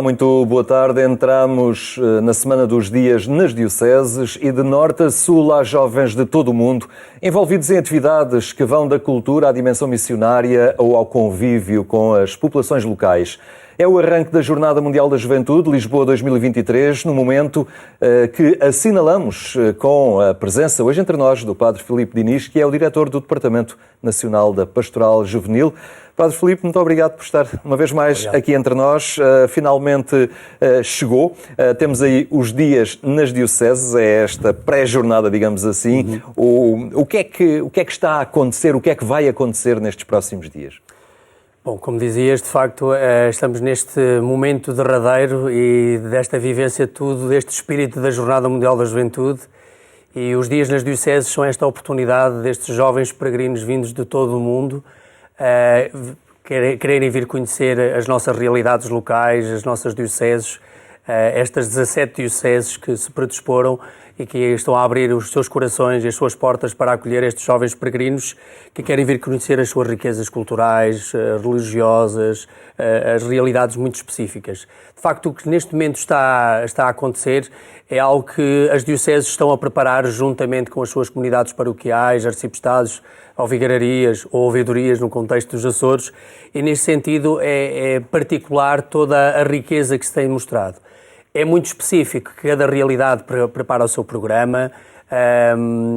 Olá, muito boa tarde. Entramos na Semana dos Dias nas Dioceses e de norte a sul há jovens de todo o mundo envolvidos em atividades que vão da cultura à dimensão missionária ou ao convívio com as populações locais. É o arranque da Jornada Mundial da Juventude, Lisboa 2023, no momento que assinalamos com a presença hoje entre nós do Padre Filipe Diniz, que é o diretor do Departamento Nacional da Pastoral Juvenil. Padre Filipe, muito obrigado por estar uma vez mais aqui entre nós. Finalmente chegou. Temos aí os dias nas dioceses, é esta pré-jornada, digamos assim. O que é que está a acontecer, o que é que vai acontecer nestes próximos dias? Bom, como dizias, de facto, estamos neste momento derradeiro e desta vivência tudo, deste espírito da Jornada Mundial da Juventude, e os dias nas dioceses são esta oportunidade destes jovens peregrinos vindos de todo o mundo quererem vir conhecer as nossas realidades locais, as nossas dioceses, estas 17 dioceses que se predisporam e que estão a abrir os seus corações e as suas portas para acolher estes jovens peregrinos que querem vir conhecer as suas riquezas culturais, religiosas, as realidades muito específicas. De facto, o que neste momento está a acontecer é algo que as dioceses estão a preparar juntamente com as suas comunidades paroquiais, arciprestados, alvigararias ou ouvidorias no contexto dos Açores, e nesse sentido é particular toda a riqueza que se tem mostrado. É muito específico, que cada realidade prepara o seu programa,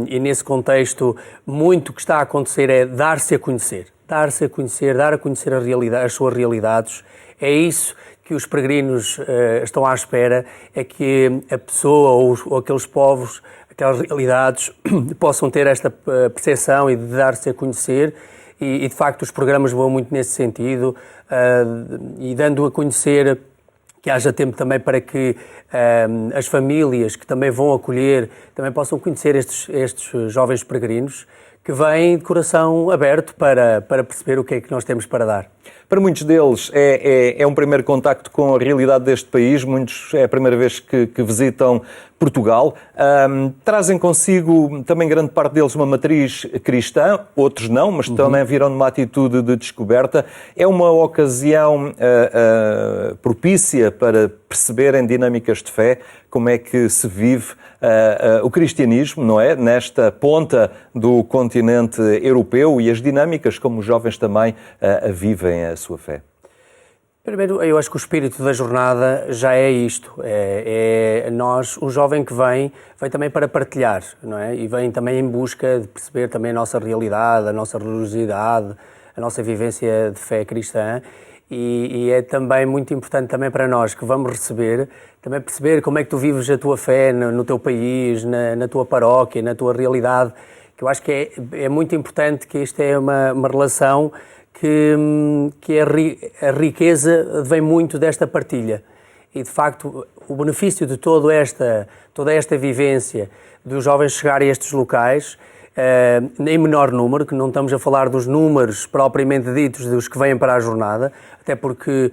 e nesse contexto muito o que está a acontecer é dar-se a conhecer, dar a conhecer as suas realidades. É isso que os peregrinos estão à espera, é que a pessoa ou aqueles povos, aquelas realidades possam ter esta percepção e de dar-se a conhecer, e de facto os programas vão muito nesse sentido, e dando a conhecer que haja tempo também para que as famílias que também vão acolher também possam conhecer estes jovens peregrinos que vêm de coração aberto para perceber o que é que nós temos para dar. Para muitos deles é um primeiro contacto com a realidade deste país, muitos é a primeira vez que visitam Portugal. Trazem consigo também grande parte deles uma matriz cristã, outros não, mas também viram numa atitude de descoberta. É uma ocasião propícia para perceberem dinâmicas de fé, como é que se vive o cristianismo, não é? Nesta ponta do continente europeu, e as dinâmicas como os jovens também vivem a sua fé. Primeiro, eu acho que o espírito da jornada já é isto, o jovem que vem também para partilhar, não é? E vem também em busca de perceber também a nossa realidade, a nossa religiosidade, a nossa vivência de fé cristã, e é também muito importante também para nós que vamos receber, também perceber como é que tu vives a tua fé no teu país, na tua paróquia, na tua realidade, que eu acho que é muito importante, que isto é uma relação que a riqueza vem muito desta partilha. E, de facto, o benefício de toda esta vivência dos jovens chegarem a estes locais, em menor número, que não estamos a falar dos números propriamente ditos dos que vêm para a jornada, até porque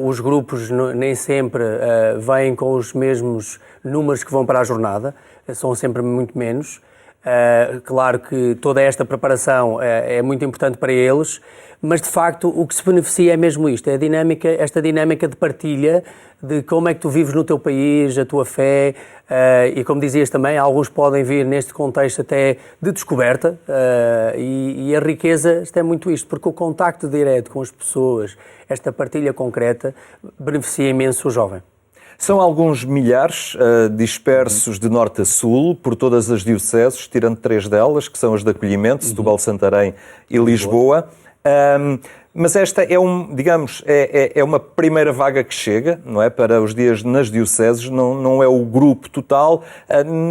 os grupos nem sempre vêm com os mesmos números que vão para a jornada, são sempre muito menos. Claro que toda esta preparação é muito importante para eles, mas de facto o que se beneficia é mesmo isto, é esta dinâmica de partilha, de como é que tu vives no teu país, a tua fé, e como dizias também, alguns podem vir neste contexto até de descoberta, e a riqueza é muito isto, porque o contacto direto com as pessoas, esta partilha concreta, beneficia imenso o jovem. São alguns milhares dispersos de norte a sul, por todas as dioceses, tirando 3 delas, que são as de acolhimento, Setúbal, Santarém e Lisboa. Mas esta é uma primeira vaga que chega, não é? Para os dias nas dioceses, não é o grupo total.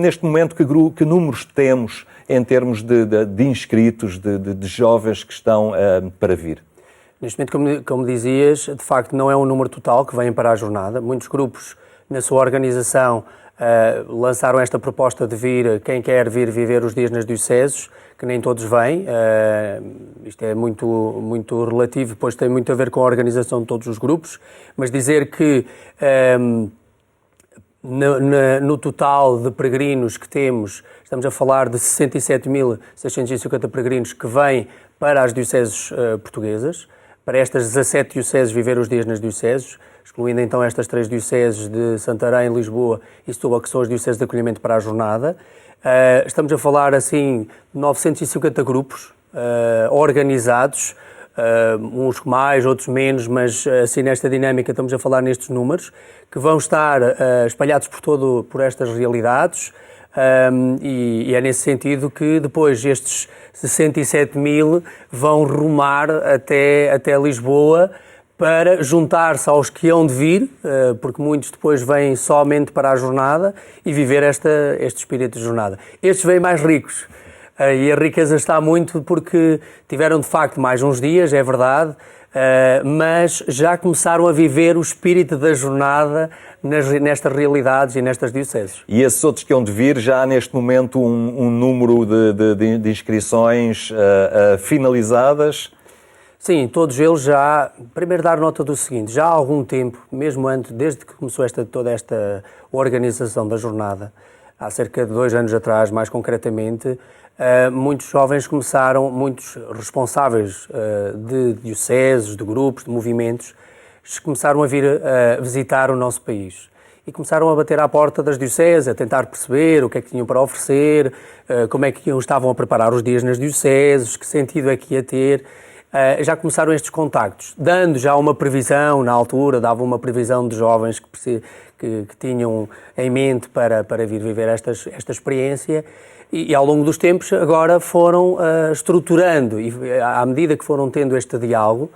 Neste momento, que números temos em termos de inscritos, de jovens que estão para vir? Neste momento, como dizias, de facto não é um número total que vêm para a jornada. Muitos grupos, na sua organização, lançaram esta proposta de vir, quem quer vir viver os dias nas dioceses, que nem todos vêm. Isto é muito, muito relativo, pois tem muito a ver com a organização de todos os grupos, mas dizer que no total de peregrinos que temos, estamos a falar de 67.650 peregrinos que vêm para as dioceses portuguesas. para estas 17 dioceses viver os dias nas dioceses, excluindo então estas 3 dioceses de Santarém, Lisboa e Setúbal, que são as dioceses de acolhimento para a jornada. Estamos a falar assim de 950 grupos organizados, uns mais, outros menos, mas assim nesta dinâmica estamos a falar nestes números, que vão estar espalhados por estas realidades, e é nesse sentido que depois estes 67 mil vão rumar até Lisboa para juntar-se aos que hão de vir, porque muitos depois vêm somente para a jornada e viver este espírito de jornada. Estes vêm mais ricos. E a riqueza está muito porque tiveram de facto mais uns dias, é verdade, mas já começaram a viver o espírito da jornada nestas realidades e nestas dioceses. E esses outros que hão de vir, já há neste momento um número de inscrições finalizadas? Sim, todos eles já... Primeiro dar nota do seguinte, já há algum tempo, mesmo antes, desde que começou toda esta organização da jornada, há cerca de 2 anos atrás, mais concretamente, muitos jovens começaram, muitos responsáveis de dioceses, de grupos, de movimentos, começaram a vir a visitar o nosso país. E começaram a bater à porta das dioceses, a tentar perceber o que é que tinham para oferecer, como é que estavam a preparar os dias nas dioceses, que sentido é que ia ter. Já começaram estes contactos, dando já uma previsão, na altura, dava uma previsão de jovens que tinham em mente para vir viver esta experiência, e ao longo dos tempos agora foram estruturando, e à medida que foram tendo este diálogo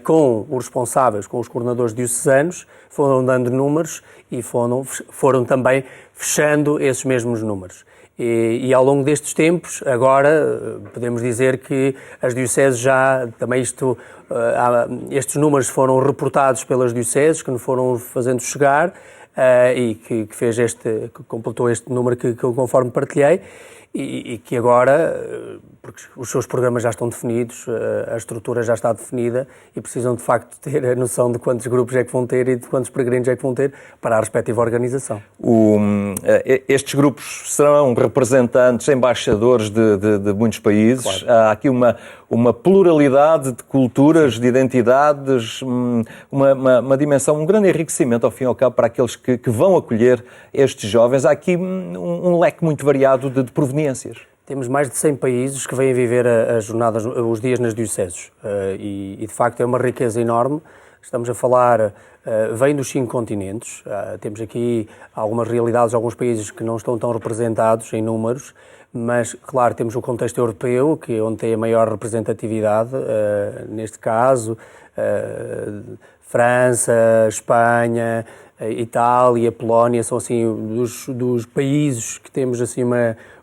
com os responsáveis, com os coordenadores diocesanos, foram dando números e foram também fechando esses mesmos números. E ao longo destes tempos, agora, podemos dizer que as dioceses já, também estes números foram reportados pelas dioceses, que nos foram fazendo chegar, e que completou este número que conforme partilhei, e que agora, porque os seus programas já estão definidos, a estrutura já está definida e precisam de facto ter a noção de quantos grupos é que vão ter e de quantos peregrinos é que vão ter para a respectiva organização. Estes grupos serão representantes, embaixadores de muitos países. Claro. Há aqui uma pluralidade de culturas, de identidades, uma dimensão, um grande enriquecimento, ao fim e ao cabo, para aqueles que vão acolher estes jovens. Há aqui um leque muito variado de proveniências. Temos mais de 100 países que vêm viver as jornadas, os dias nas dioceses, e de facto é uma riqueza enorme. Estamos a falar, vem dos 5 continentes, temos aqui algumas realidades, alguns países que não estão tão representados em números, mas claro, temos o contexto europeu, que é onde tem a maior representatividade, neste caso, França, Espanha, Itália, Polónia, são assim dos países que temos assim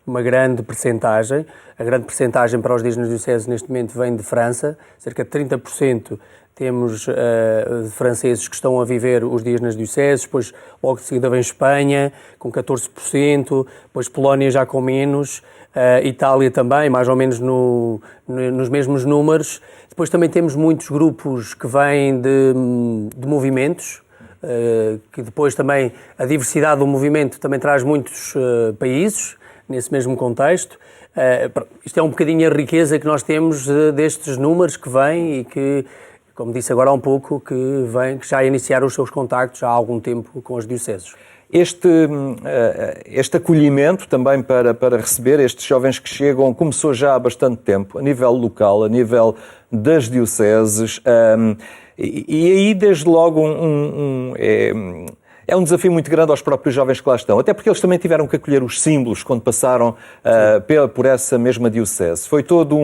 uma grande percentagem. A grande percentagem para os dias nas dioceses neste momento vem de França, cerca de 30% temos franceses que estão a viver os dias nas dioceses, depois logo de seguida vem Espanha com 14%, depois Polónia já com menos, Itália também, mais ou menos nos mesmos números. Depois também temos muitos grupos que vêm de movimentos, que depois também a diversidade do movimento também traz muitos países nesse mesmo contexto. Isto é um bocadinho a riqueza que nós temos destes números que vêm e que, como disse agora há um pouco, que já iniciaram os seus contactos há algum tempo com as dioceses. Este acolhimento também para receber estes jovens que chegam começou já há bastante tempo, a nível local, a nível das dioceses, e aí desde logo é um desafio muito grande aos próprios jovens que lá estão, até porque eles também tiveram que acolher os símbolos quando passaram por essa mesma diocese. Foi todo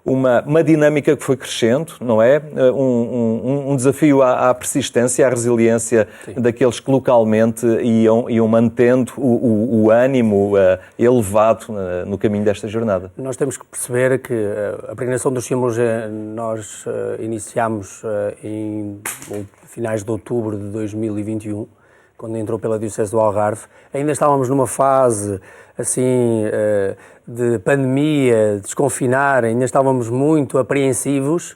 uma dinâmica que foi crescendo, não é? Um desafio à persistência, à resiliência. Sim. Daqueles que localmente iam mantendo o ânimo elevado no caminho desta jornada. Nós temos que perceber que a peregrinação dos símbolos nós iniciámos em finais de outubro de 2021, quando entrou pela Diocese do Algarve. Ainda estávamos numa fase assim de pandemia, desconfinar, ainda estávamos muito apreensivos.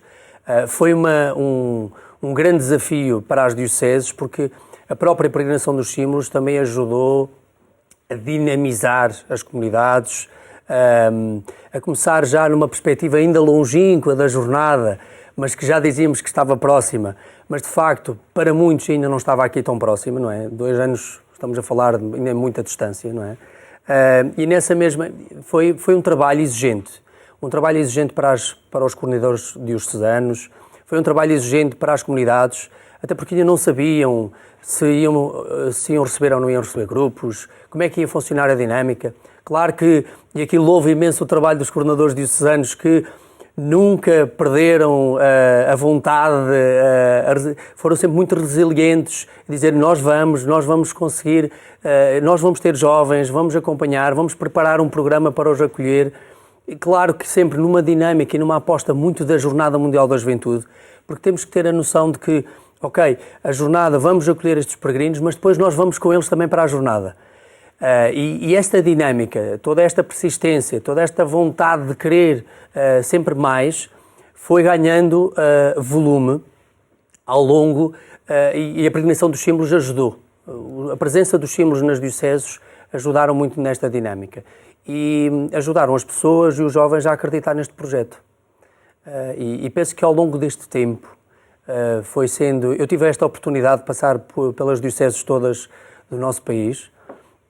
Foi um grande desafio para as dioceses, porque a própria peregrinação dos símbolos também ajudou a dinamizar as comunidades, a começar já numa perspectiva ainda longínqua da jornada, mas que já dizíamos que estava próxima, mas de facto, para muitos ainda não estava aqui tão próxima, não é? 2 anos, estamos a falar de ainda muita distância, não é? E nessa mesma, foi um trabalho exigente para os coordenadores diocesanos, foi um trabalho exigente para as comunidades, até porque ainda não sabiam se iam receber ou não iam receber grupos, como é que ia funcionar a dinâmica. Claro que, e aqui louvo imenso o trabalho dos coordenadores diocesanos que nunca perderam a vontade, foram sempre muito resilientes, dizer nós vamos conseguir, nós vamos ter jovens, vamos acompanhar, vamos preparar um programa para os acolher. E claro que sempre numa dinâmica e numa aposta muito da Jornada Mundial da Juventude, porque temos que ter a noção de que, ok, a jornada, vamos acolher estes peregrinos, mas depois nós vamos com eles também para a jornada. E esta dinâmica, toda esta persistência, toda esta vontade de querer sempre mais, foi ganhando volume ao longo e a peregrinação dos símbolos ajudou. A presença dos símbolos nas dioceses ajudaram muito nesta dinâmica e ajudaram as pessoas e os jovens a acreditar neste projeto. E penso que ao longo deste tempo foi sendo... Eu tive esta oportunidade de passar pelas dioceses todas do nosso país.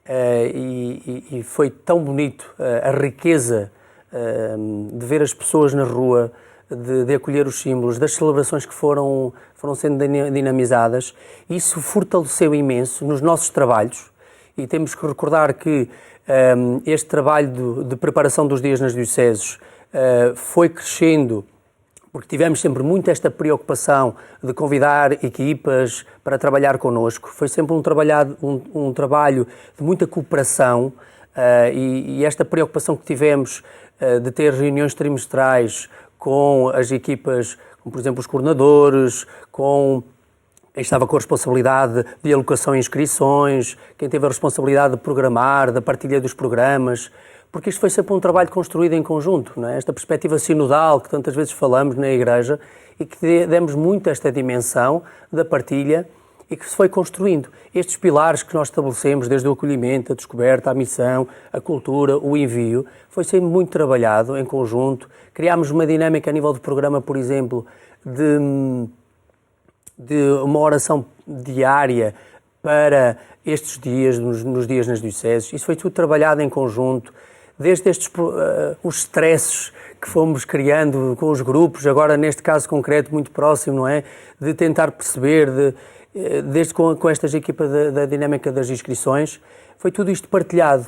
E foi tão bonito a riqueza de ver as pessoas na rua, de acolher os símbolos, das celebrações que foram sendo dinamizadas. Isso fortaleceu imenso nos nossos trabalhos e temos que recordar que este trabalho de preparação dos dias nas dioceses foi crescendo, porque tivemos sempre muito esta preocupação de convidar equipas para trabalhar connosco. Foi sempre um trabalho de muita cooperação e esta preocupação que tivemos de ter reuniões trimestrais com as equipas, como por exemplo os coordenadores, quem estava com a responsabilidade de alocação e inscrições, quem teve a responsabilidade de programar, da partilha dos programas, porque isto foi sempre um trabalho construído em conjunto, não é? Esta perspectiva sinodal que tantas vezes falamos na Igreja e que demos muito esta dimensão da partilha e que se foi construindo. Estes pilares que nós estabelecemos, desde o acolhimento, a descoberta, a missão, a cultura, o envio, foi sempre muito trabalhado em conjunto. Criámos uma dinâmica a nível de programa, por exemplo, de uma oração diária para estes dias, nos dias nas dioceses. Isso foi tudo trabalhado em conjunto. Desde os stresses que fomos criando com os grupos, agora neste caso concreto muito próximo, não é? De tentar perceber, desde com estas equipas da dinâmica das inscrições, foi tudo isto partilhado.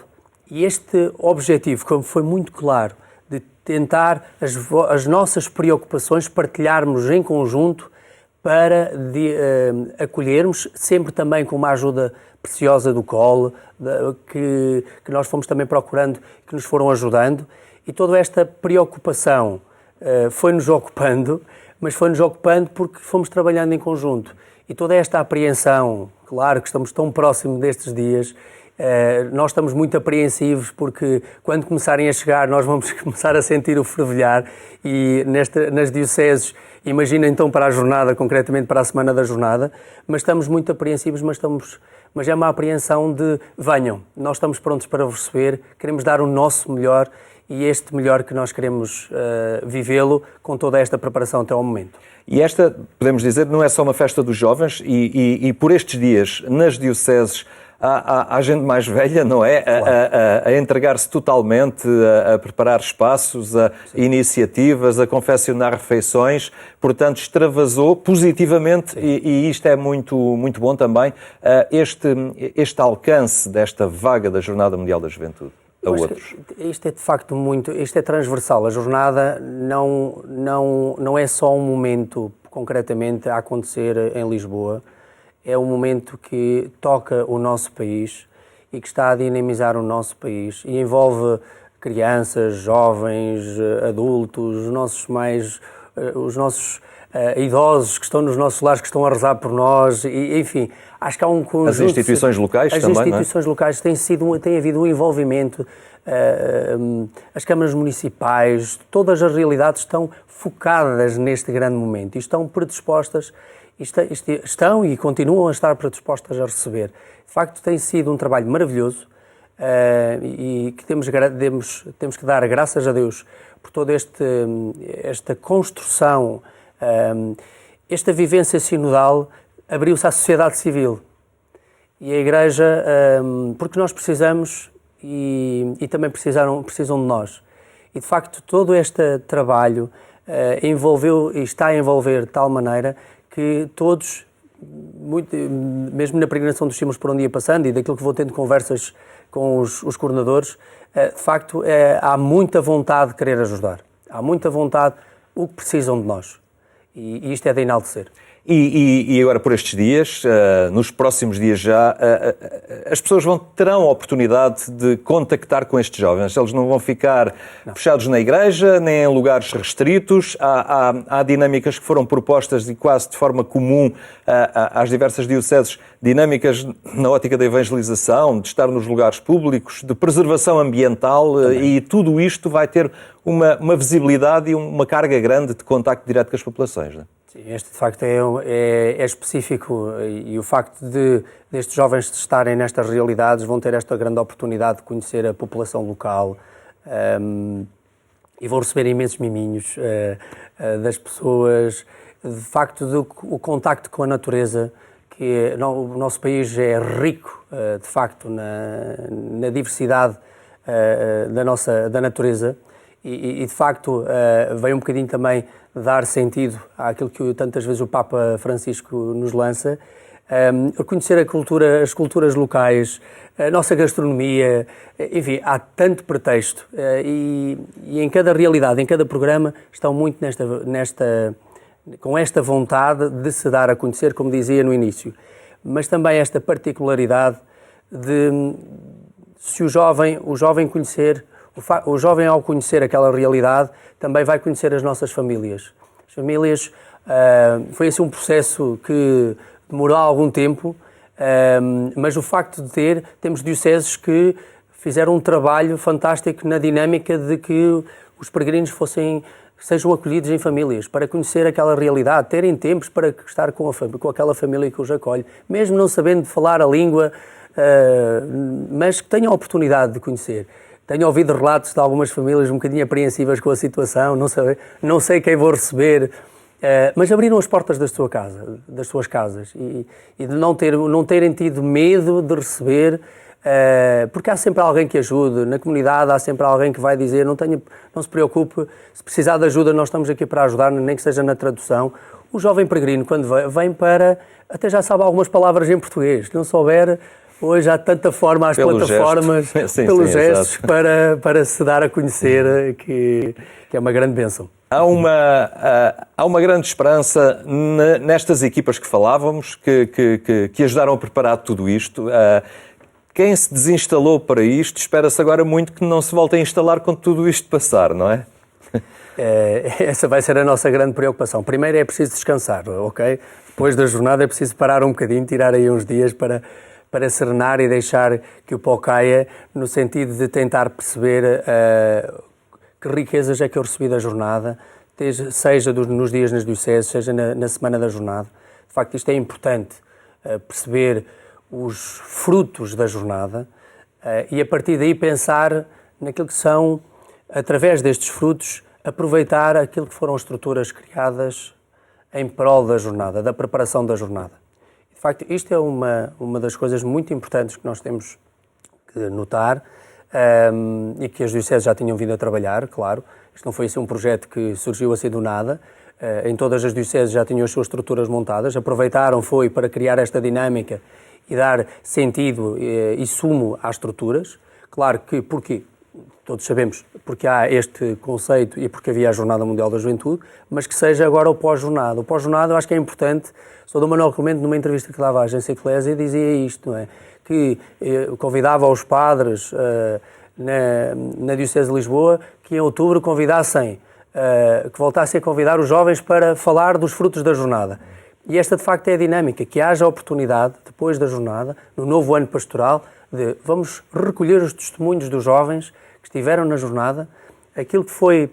E este objetivo, como foi muito claro, de tentar as nossas preocupações partilharmos em conjunto para acolhermos, sempre também com uma ajuda preciosa do COL, que nós fomos também procurando, que nos foram ajudando, e toda esta preocupação foi-nos ocupando, mas foi-nos ocupando porque fomos trabalhando em conjunto. E toda esta apreensão, claro que estamos tão próximos destes dias, nós estamos muito apreensivos porque quando começarem a chegar nós vamos começar a sentir o fervilhar e nas dioceses, imagina então para a jornada, concretamente para a Semana da Jornada, mas estamos muito apreensivos, mas é uma apreensão de venham, nós estamos prontos para vos receber, queremos dar o nosso melhor e este melhor que nós queremos vivê-lo com toda esta preparação até ao momento. E esta, podemos dizer, não é só uma festa dos jovens e por estes dias, nas dioceses, há gente mais velha, não é? A entregar-se totalmente, a preparar espaços, a iniciativas, a confeccionar refeições. Portanto, extravasou positivamente e isto é muito, muito bom também, este alcance desta vaga da Jornada Mundial da Juventude a outros. Isto é de facto isto é transversal. A jornada não é só um momento concretamente a acontecer em Lisboa. É um momento que toca o nosso país e que está a dinamizar o nosso país e envolve crianças, jovens, adultos, os nossos idosos que estão nos nossos lares, que estão a rezar por nós, e, enfim, acho que há um conjunto... As instituições locais também, não é? As instituições locais tem havido um envolvimento, as câmaras municipais, todas as realidades estão focadas neste grande momento e estão predispostas, estão e continuam a estar predispostas a receber. De facto, tem sido um trabalho maravilhoso e que temos que dar graças a Deus por toda esta construção Esta vivência sinodal abriu-se à sociedade civil e a Igreja, porque nós precisamos e também precisam de nós. E de facto todo este trabalho envolveu e está a envolver de tal maneira que todos, mesmo na peregrinação dos símbolos por onde ia passando e daquilo que vou tendo conversas com os coordenadores, de facto há muita vontade de querer ajudar. Há muita vontade, o que precisam de nós. E isto é de enaltecer. E agora por estes dias, nos próximos dias já, as pessoas terão a oportunidade de contactar com estes jovens. Eles não vão ficar fechados na igreja, nem em lugares restritos. Há dinâmicas que foram propostas e quase de forma comum às diversas dioceses, dinâmicas na ótica da evangelização, de estar nos lugares públicos, de preservação ambiental e tudo isto vai ter uma visibilidade e uma carga grande de contacto direto com as populações, não é? Este, de facto, é específico e o facto destes jovens estarem nestas realidades vão ter esta grande oportunidade de conhecer a população local e vão receber imensos miminhos das pessoas. De facto, o contacto com a natureza, que o nosso país é rico, de facto, na diversidade da natureza e de facto, vem um bocadinho também dar sentido àquilo que tantas vezes o Papa Francisco nos lança, conhecer as culturas locais, a nossa gastronomia, enfim, há tanto pretexto e em cada realidade, em cada programa, estão muito com esta vontade de se dar a conhecer, como dizia no início, mas também esta particularidade de se o jovem conhecer, o jovem ao conhecer aquela realidade também vai conhecer as nossas famílias. As famílias, foi assim um processo que demorou algum tempo, mas o facto de temos dioceses que fizeram um trabalho fantástico na dinâmica de que os peregrinos sejam acolhidos em famílias, para conhecer aquela realidade, terem tempos para estar com aquela família que os acolhe, mesmo não sabendo falar a língua, mas que tenham a oportunidade de conhecer. Tenho ouvido relatos de algumas famílias um bocadinho apreensivas com a situação, não sei quem vou receber, mas abriram as portas das suas casas e de não terem tido medo de receber, porque há sempre alguém que ajude, na comunidade há sempre alguém que vai dizer não se preocupe, se precisar de ajuda nós estamos aqui para ajudar, nem que seja na tradução. O jovem peregrino quando vem até já sabe algumas palavas em português, se não souber... Hoje há tanta forma às plataformas, pelos gestos, para se dar a conhecer, que é uma grande bênção. Há uma grande esperança nestas equipas que falávamos, que ajudaram a preparar tudo isto. Quem se desinstalou para isto, espera-se agora muito que não se volte a instalar quando tudo isto passar, não é? Essa vai ser a nossa grande preocupação. Primeiro é preciso descansar, ok? Depois da jornada é preciso parar um bocadinho, tirar aí uns dias para serenar e deixar que o pó caia, no sentido de tentar perceber que riquezas é que eu recebi da jornada, seja nos dias nas dioceses, seja na semana da jornada. De facto, isto é importante, perceber os frutos da jornada e a partir daí pensar naquilo que são, através destes frutos, aproveitar aquilo que foram estruturas criadas em prol da jornada, da preparação da jornada. De facto, isto é uma das coisas muito importantes que nós temos que notar e que as dioceses já tinham vindo a trabalhar, claro. Isto não foi assim um projeto que surgiu assim do nada. Em todas as dioceses já tinham as suas estruturas montadas. Aproveitaram, foi para criar esta dinâmica e dar sentido e sumo às estruturas. Claro que, porquê? Todos sabemos, porque há este conceito e porque havia a Jornada Mundial da Juventude, mas que seja agora o pós-jornada. O pós-jornada eu acho que é importante. Sou do Manuel Clemente, numa entrevista que dava à agência Eclésia, dizia isto, não é? Que convidava os padres na Diocese de Lisboa que em outubro convidassem, que voltassem a convidar os jovens para falar dos frutos da jornada. E esta de facto é a dinâmica, que haja a oportunidade, depois da jornada, no novo ano pastoral, de vamos recolher os testemunhos dos jovens que estiveram na jornada, aquilo que foi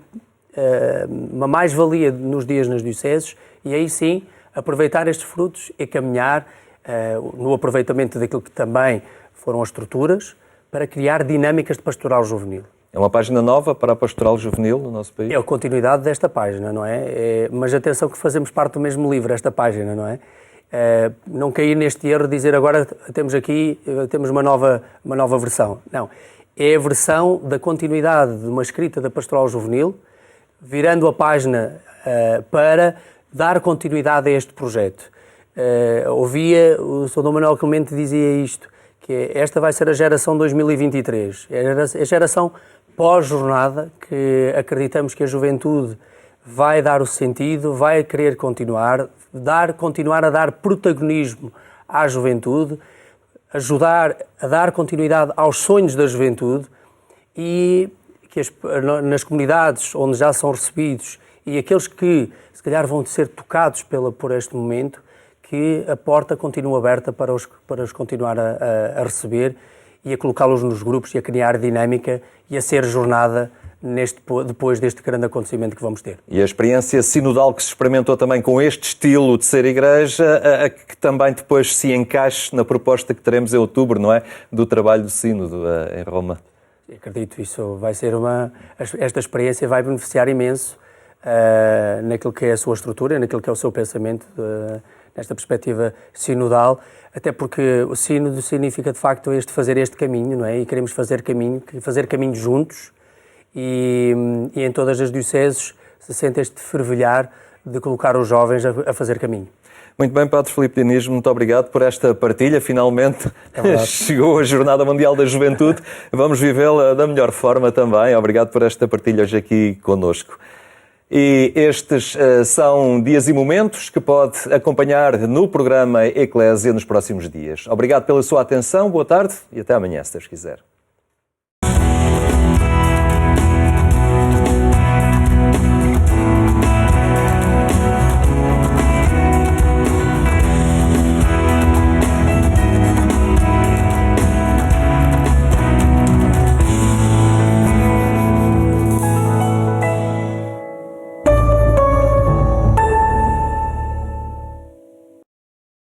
uma mais-valia nos dias nas dioceses, e aí sim aproveitar estes frutos e caminhar no aproveitamento daquilo que também foram as estruturas para criar dinâmicas de pastoral juvenil. É uma página nova para a pastoral juvenil no nosso país? É a continuidade desta página, não é? Mas atenção que fazemos parte do mesmo livro, esta página, não é? Não cair neste erro de dizer agora temos uma nova versão. Não, é a versão da continuidade de uma escrita da pastoral juvenil, virando a página para dar continuidade a este projeto. Ouvia o Sr. Dom Manuel Clemente dizia isto, que esta vai ser a geração 2023, a geração pós-jornada, que acreditamos que a juventude vai dar o sentido, vai querer continuar a dar protagonismo à juventude, ajudar a dar continuidade aos sonhos da juventude e que nas comunidades onde já são recebidos e aqueles que se calhar vão ser tocados por este momento, que a porta continue aberta para os continuar a receber e a colocá-los nos grupos e a criar dinâmica e a ser jornada depois deste grande acontecimento que vamos ter. E a experiência sinodal que se experimentou também com este estilo de ser igreja, que também depois se encaixe na proposta que teremos em outubro, não é? Do trabalho do sínodo em Roma. Acredito, isso vai ser esta experiência vai beneficiar imenso naquilo que é a sua estrutura, naquilo que é o seu pensamento, nesta perspectiva sinodal, até porque o sínodo significa de facto fazer este caminho, não é? E queremos fazer caminho juntos e em todas as dioceses se sente este fervilhar de colocar os jovens a fazer caminho. Muito bem, Padre Filipe Diniz, muito obrigado por esta partilha. Finalmente chegou a Jornada Mundial da Juventude. Vamos vivê-la da melhor forma também. Obrigado por esta partilha hoje aqui connosco. E estes são dias e momentos que pode acompanhar no programa Eclésia nos próximos dias. Obrigado pela sua atenção, boa tarde e até amanhã, se Deus quiser.